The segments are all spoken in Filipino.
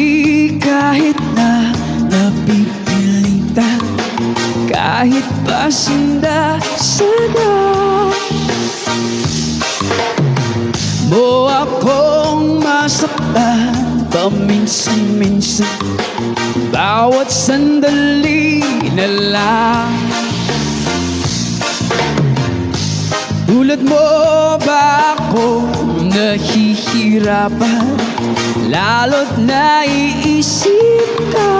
Ngumiti kahit na napipilitan, kahit pasinda-sada mo akong masaktan paminsan-minsan, bawat sandali na lang. Tulad mo ba ako nahihirapan, lalo't naiisip ka?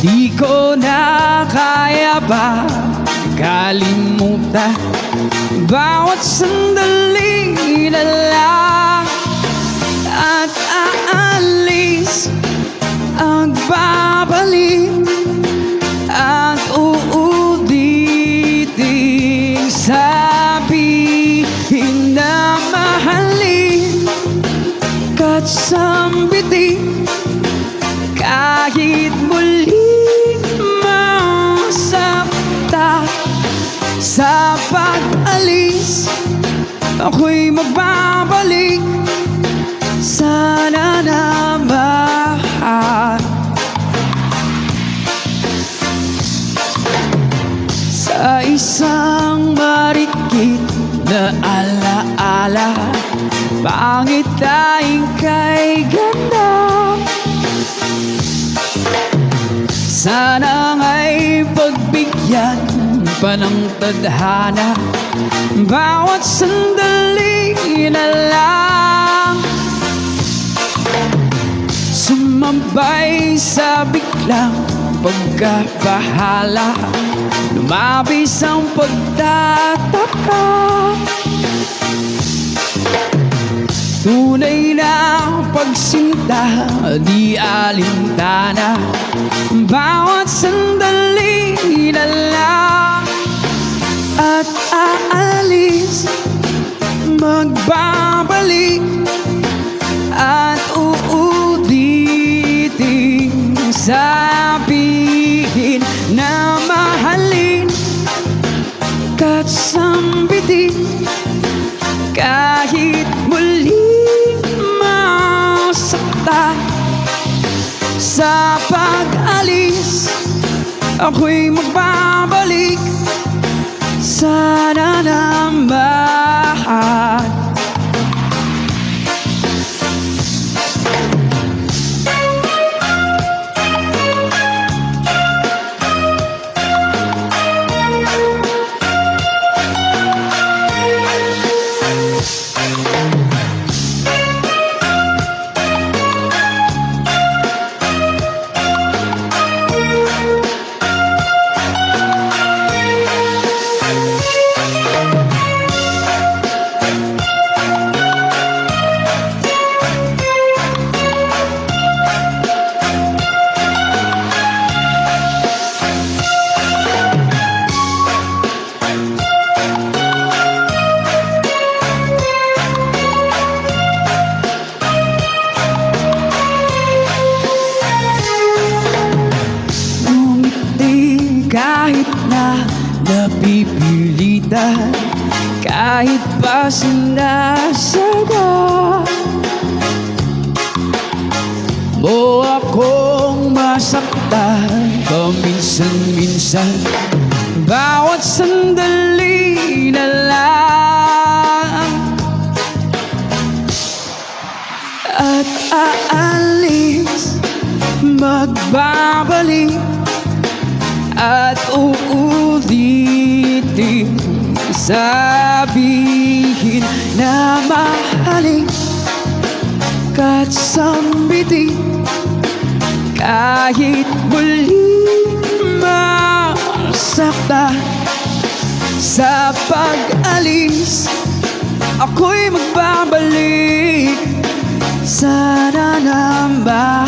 Di ko na kaya ba kalimutan bawat sandali na lang, at aalis ang babalik at uulitin, sabihin na mahalin ka't sambitin kahit muling masakta. Sa pag-alis ako'y magbabalik, sana naman. Sa isang marikit na alaala, pangit tayong kay ganda. Sana nga'y pagbigyan pa ng tadhana bawat sandali na lang. Sumabay sa biglang pagkabahala, lumabis ang pagtataka. Tunay na pagsinta, di alintana, bawat sandali na lang. At aalis, magbabalik at uulitin, sabihin na mahalin ka't sambitin kahit muling masakta. Sa pag-alis ako'y magbabalik, sana naman. Kahit na napipilitan, kahit pasinda-sada mo akong masaktan paminsan-minsan, bawat sandali na lang. At aalis, magbabalik at uulitin, sabihin na mahalin ka't sambitin kahit muling masakta. Sa pag-alis ako'y magbabalik, sana naman.